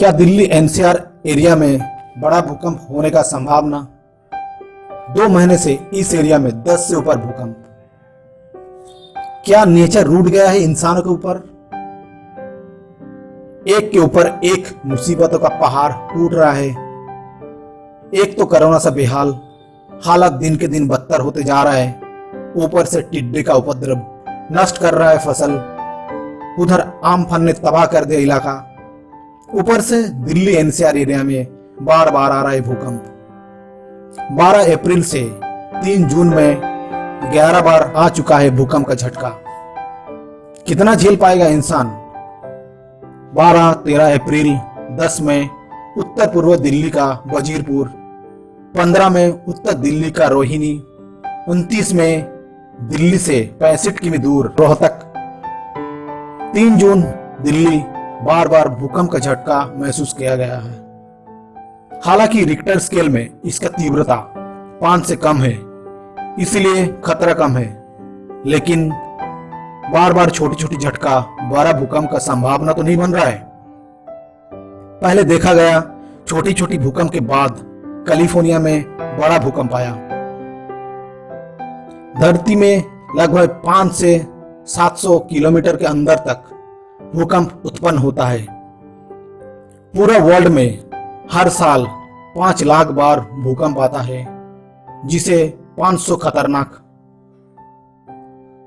क्या Delhi NCR area में बड़ा भूकंप होने का संभावना? 2 महीने से इस एरिया में 10 से ऊपर भूकंप। क्या नेचर रूठ गया है इंसानों के ऊपर? एक के ऊपर एक मुसीबतों का पहाड़ टूट रहा है। एक तो कोरोना से बेहाल, हालत दिन के दिन बदतर होते जा रहा है। ऊपर से टिड्डे का उपद्रव नष्ट कर रहा है फसल। उधर आमफान ने तबाह कर दिया इलाका। ऊपर से दिल्ली एनसीआर एरिया में बार बार आ रहा है भूकंप। 12 अप्रैल से 3 जून में 11 बार आ चुका है भूकंप का झटका। कितना झेल पाएगा इंसान? 12, 13 अप्रैल, 10 में उत्तर पूर्व दिल्ली का वजीरपुर, 15 में उत्तर दिल्ली का रोहिणी, 29 में दिल्ली से 65 किमी दूर रोहतक। 3 जून दिल्ली बार बार भूकंप का झटका महसूस किया गया है। हालांकि रिक्टर स्केल में इसका तीव्रता 5 से कम है, इसलिए खतरा कम है। लेकिन बार बार छोटी छोटी झटका बड़ा भूकंप का संभावना तो नहीं बन रहा है। पहले देखा गया छोटी छोटी भूकंप के बाद कैलिफोर्निया में बड़ा भूकंप आया। धरती में लगभग 5 से 700 किलोमीटर के अंदर तक भूकंप उत्पन्न होता है। पूरे वर्ल्ड में हर साल 5 लाख बार भूकंप आता है, जिसे 500 खतरनाक।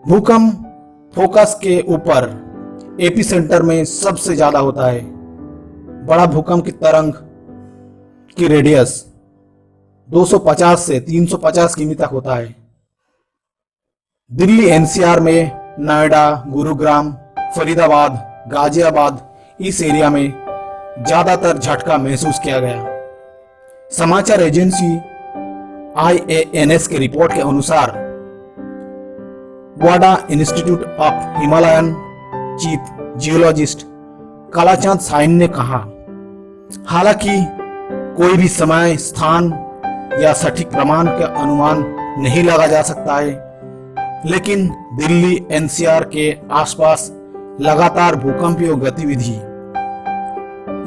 भूकंप फोकस के ऊपर एपिसेंटर में सबसे ज्यादा होता है। बड़ा भूकंप की तरंग की रेडियस 250 से 350 किमी तक होता है। दिल्ली एनसीआर में नोएडा, गुरुग्राम, फरीदाबाद, गाजियाबाद इस एरिया में ज्यादातर झटका महसूस किया गया। समाचार एजेंसी IANS के रिपोर्ट के अनुसार Wadia institute of Himalayan chief geologist Kalachand Sain ने कहा, हालांकि कोई भी समय, स्थान या सटीक प्रमाण का अनुमान नहीं लगा जा सकता है, लेकिन दिल्ली एनसीआर के आसपास लगातार भूकंपीय गतिविधि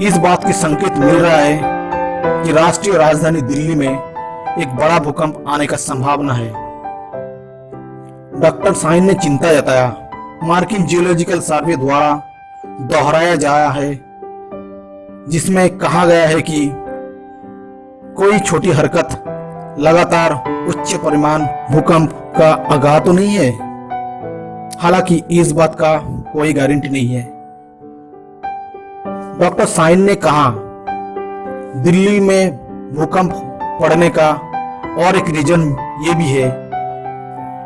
इस बात की संकेत मिल रहा है कि राष्ट्रीय राजधानी दिल्ली में एक बड़ा भूकंप आने का संभावना है। डॉक्टर साइन ने चिंता जताया, मार्किन जियोलॉजिकल सर्वे द्वारा दोहराया जाया है, जिसमें कहा गया है कि कोई छोटी हरकत लगातार उच्च परिमाण भूकंप का आगाह तो नहीं है। हालांकि इस बात का कोई गारंटी नहीं है। डॉक्टर साइन ने कहा, दिल्ली में भूकंप पड़ने का और एक रीजन ये भी है,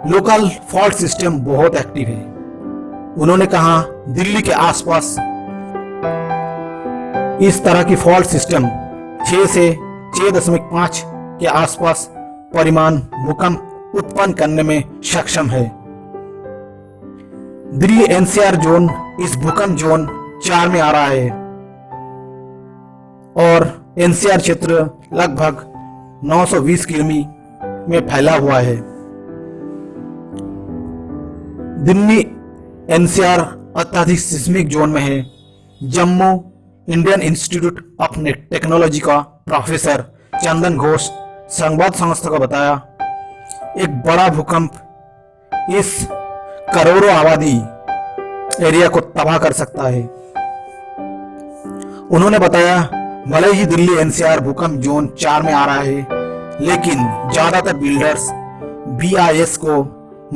लोकल फॉल्ट सिस्टम बहुत एक्टिव है। उन्होंने कहा, दिल्ली के आसपास इस तरह की फॉल्ट सिस्टम 6 से 6.5 के आसपास परिमाण भूकंप उत्पन्न करने में सक्षम है। दिल्ली एनसीआर जोन इस भूकंप जोन 4 में आ रहा है और एनसीआर क्षेत्र लगभग 920 किमी में फैला हुआ है। दिल्ली एनसीआर अत्यधिक सिस्मिक जोन में है। Jammu Indian institute of technology का प्रोफेसर चंदन घोष संवाद संस्था को बताया, एक बड़ा भूकंप इस करोड़ों आबादी एरिया को तबाह कर सकता है। उन्होंने बताया, भले ही दिल्ली एनसीआर भूकंप जोन 4 में आ रहा है, लेकिन ज्यादातर बिल्डर्स BIS को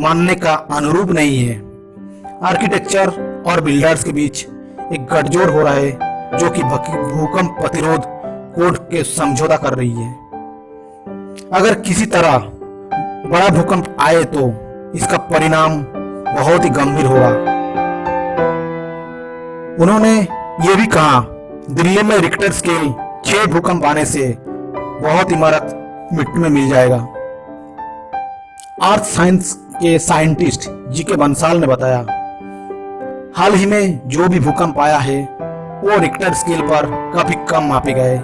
मानने का अनुरूप नहीं है। आर्किटेक्चर और बिल्डर्स के बीच एक गठजोड़ हो रहा है, जो कि भूकंप प्रतिरोध कोड के समझौता कर रही है। अगर किसी तरह बड़ा भूकंप आए तो इसका परिणाम बहुत ही गंभीर होगा। उन्होंने ये भी कहा, दिल्ली में रिक्टर स्केल 6 भूकंप आने से बहुत इमारत मिट्टी में मिल जाएगा। अर्थ साइंस के साइंटिस्ट GK बंसाल ने बताया, हाल ही में जो भी भूकंप आया है वो रिक्टर स्केल पर काफी कम मापे गए।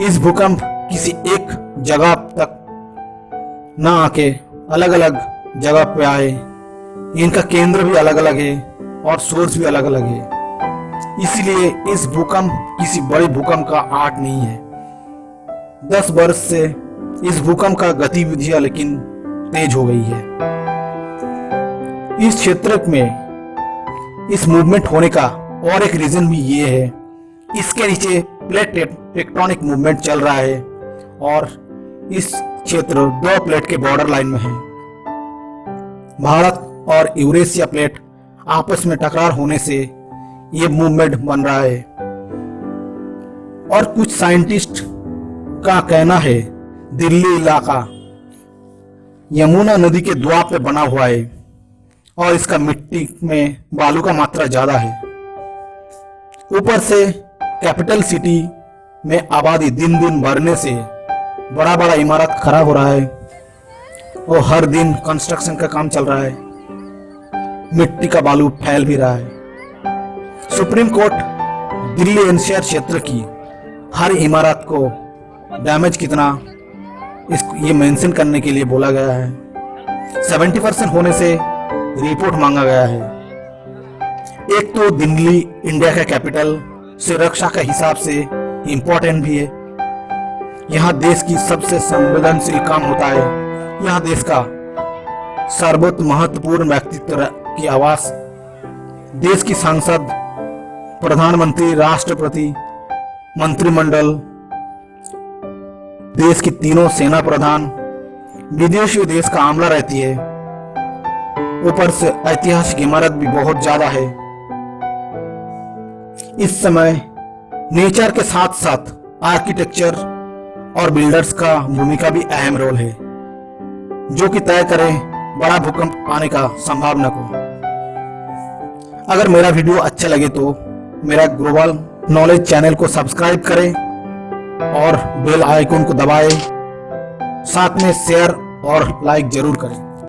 इस भूकंप किसी एक जगह तक न आके अलग अलग जगह पे आए। इनका केंद्र भी अलग अलग है और सोर्स भी अलग अलग है। इसलिए इस भूकंप किसी बड़े भूकंप का आर्ट नहीं है। 10 वर्ष से इस भूकंप का गतिविधियां लेकिन तेज हो गई है। इस क्षेत्र में इस मूवमेंट होने का और एक रीजन भी ये है, इसके नीचे प्लेट टेक्टोनिक मूवमेंट चल रहा है और इस क्षेत्र 2 प्लेट के बॉर्डर लाइन में है। भारत और यूरेशिया प्लेट आपस में टकरार होने से ये मूवमेंट बन रहा है। और कुछ साइंटिस्ट का कहना है दिल्ली इलाका यमुना नदी के द्वार पे बना हुआ है और इसका मिट्टी में बालू का मात्रा ज्यादा है। ऊपर से कैपिटल सिटी में आबादी दिन दिन बढ़ने से बड़ा बड़ा इमारत खड़ा हो रहा है और हर दिन कंस्ट्रक्शन का काम चल रहा है, मिट्टी का बालू फैल भी रहा है। सुप्रीम कोर्ट दिल्ली एनसीआर क्षेत्र की हर इमारत को डैमेज कितना ये मेंशन करने के लिए बोला गया है। 70% होने से रिपोर्ट मांगा गया है। एक तो दिल्ली इंडिया का कैपिटल सुरक्षा के हिसाब से इम्पोर्टेंट भी है। यहाँ देश की सबसे संवेदनशील काम होता है। यहाँ देश का सर्वोच्च महत्वपूर्ण व्यक्तित्व की आवाज, देश की सांसद, प्रधानमंत्री, राष्ट्रपति, मंत्रिमंडल, देश की तीनों सेना प्रधान, विदेशी देश का आमला रहती है। ऊपर से ऐतिहासिक इमारत भी बहुत ज्यादा है। इस समय नेचर के साथ साथ आर्किटेक्चर और बिल्डर्स का भूमिका भी अहम रोल है, जो कि तय करें बड़ा भूकंप आने का संभावना को। अगर मेरा वीडियो अच्छा लगे तो मेरा ग्लोबल नॉलेज चैनल को सब्सक्राइब करें और बेल आइकन को दबाएं, साथ में शेयर और लाइक जरूर करें।